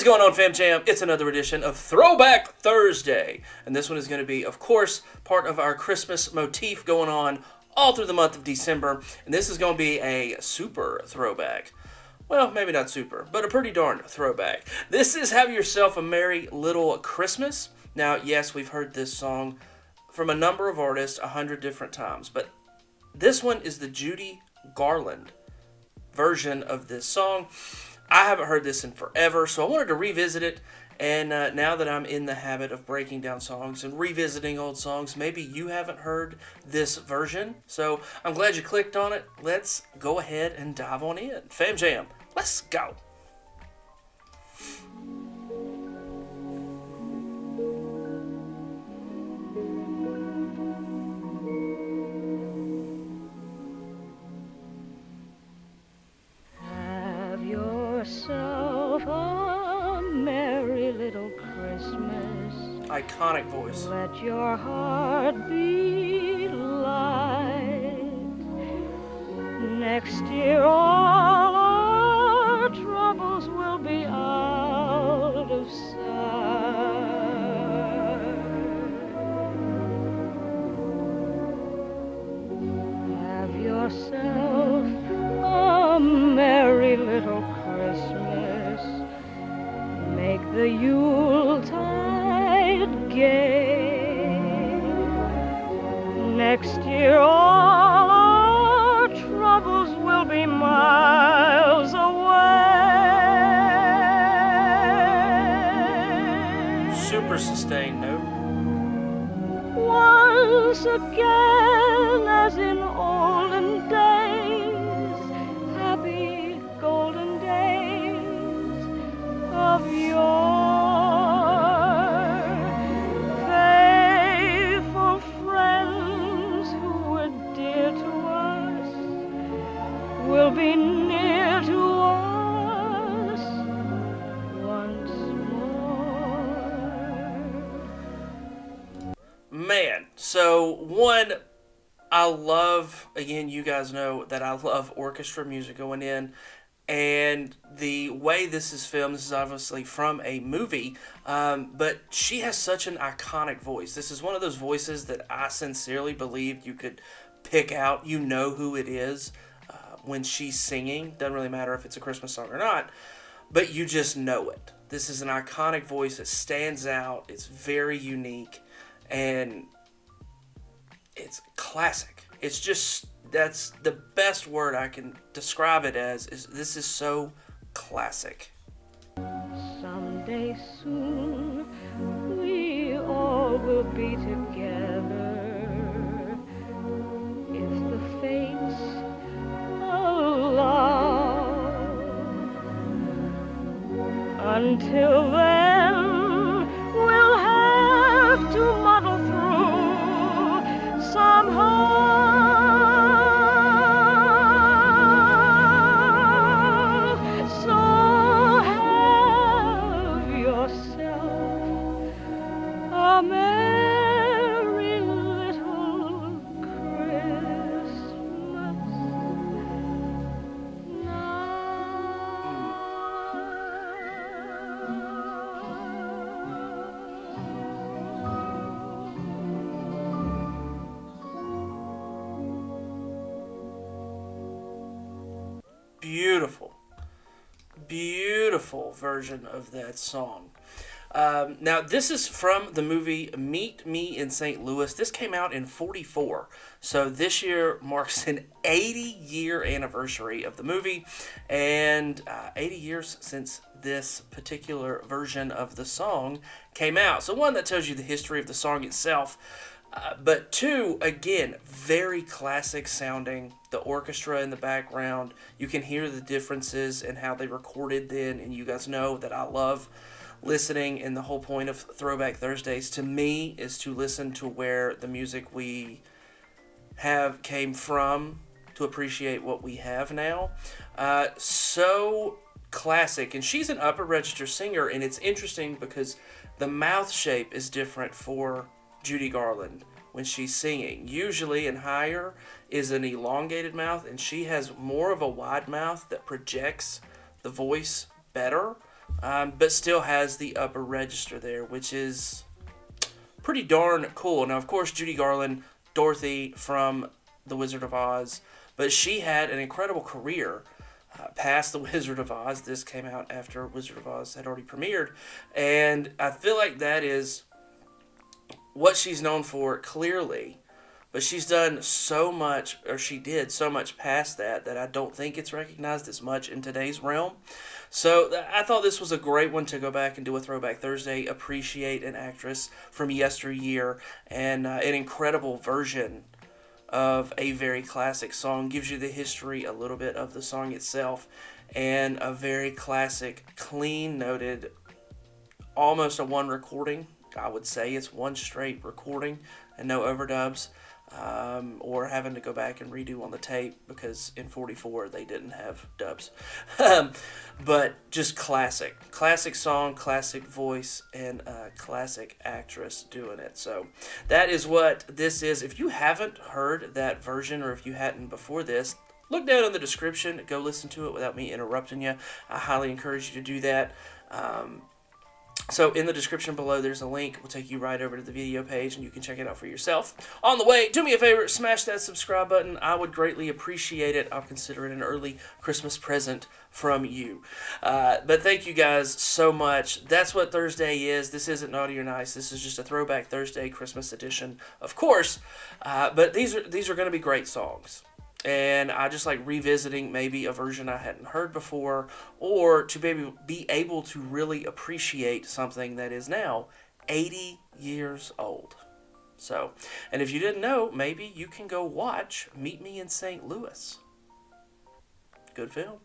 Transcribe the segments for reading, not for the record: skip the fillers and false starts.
going on, Fam Jam? It's another edition of Throwback Thursday. And this one is going to be, of course, part of our Christmas motif going on all through the month of December. And this is going to be a super throwback. Well, maybe not super, but a pretty darn throwback. This is Have Yourself a Merry Little Christmas. Now, yes, we've heard this song from a number of artists 100 different times, but this one is the Judy Garland version of this song. I haven't heard this in forever, so I wanted to revisit it. And now that I'm in the habit of breaking down songs and revisiting old songs, maybe you haven't heard this version. So I'm glad you clicked on it. Let's go ahead and dive on in. Fam Jam, let's go. Yourself a merry little Christmas. Iconic voice. Let your heart be light. Next year all our troubles will be out of sight. Have yourself a merry little Christmas. Make the Yuletide gay. Next year all our troubles will be miles away. Super sustained note. Once again, as in olden days, happy golden days of yore, faithful friends who were dear to us will be near to us once more. Man, so one, I love, again, you guys know that I love orchestra music going in, and the way this is filmed, this is obviously from a movie, but she has such an iconic voice. This is one of those voices that I sincerely believe you could pick out. You know who it is when she's singing. Doesn't really matter if it's a Christmas song or not, but you just know it. This is an iconic voice that stands out. It's very unique, and it's classic. It's just, that's the best word I can describe it as, is this is so classic. Someday soon we all will be together if the fates allow. Until then we'll have to muddle through somehow. A merry little Christmas Beautiful, beautiful version of that song. Now, this is from the movie Meet Me in St. Louis. This came out in 1944. So this year marks an 80-year anniversary of the movie, and 80 years since this particular version of the song came out. So one, that tells you the history of the song itself. But two, again, very classic sounding. The orchestra in the background, you can hear the differences in how they recorded then, and you guys know that I love listening, and the whole point of Throwback Thursdays to me is to listen to where the music we have came from to appreciate what we have now. So classic, and she's an upper register singer, and it's interesting because the mouth shape is different for Judy Garland when she's singing. Usually in higher is an elongated mouth, and she has more of a wide mouth that projects the voice better. but still has the upper register there, which is pretty darn cool. Now, of course, Judy Garland, Dorothy from The Wizard of Oz, but she had an incredible career past The Wizard of Oz. This came out after Wizard of Oz had already premiered, and I feel like that is what she's known for clearly. But she's done so much, or she did so much past that, that I don't think it's recognized as much in today's realm. So I thought this was a great one to go back and do a Throwback Thursday, appreciate an actress from yesteryear, and an incredible version of a very classic song. Gives you the history, a little bit of the song itself, and a very classic, clean noted, almost a one recording. I would say it's one straight recording and no overdubs. Or having to go back and redo on the tape because in 44 they didn't have dubs. But just classic song, classic voice, and a classic actress doing it. So that is what this is. If you haven't heard that version, or if you hadn't before this, look down in the description, go listen to it without me interrupting you. I highly encourage you to do that. So in the description below, there's a link. It will take you right over to the video page, and you can check it out for yourself. On the way, do me a favor, smash that subscribe button. I would greatly appreciate it. I'll consider it an early Christmas present from you. But thank you guys so much. That's what Thursday is. This isn't Naughty or Nice. This is just a Throwback Thursday Christmas edition, of course. But these are going to be great songs. And I just like revisiting maybe a version I hadn't heard before, or to be able to really appreciate something that is now 80 years old. So, and if you didn't know, maybe you can go watch Meet Me in St. Louis. Good film.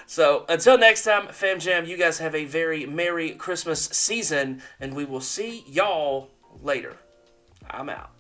So, until next time, Fam Jam, you guys have a very Merry Christmas season, and we will see y'all later. I'm out.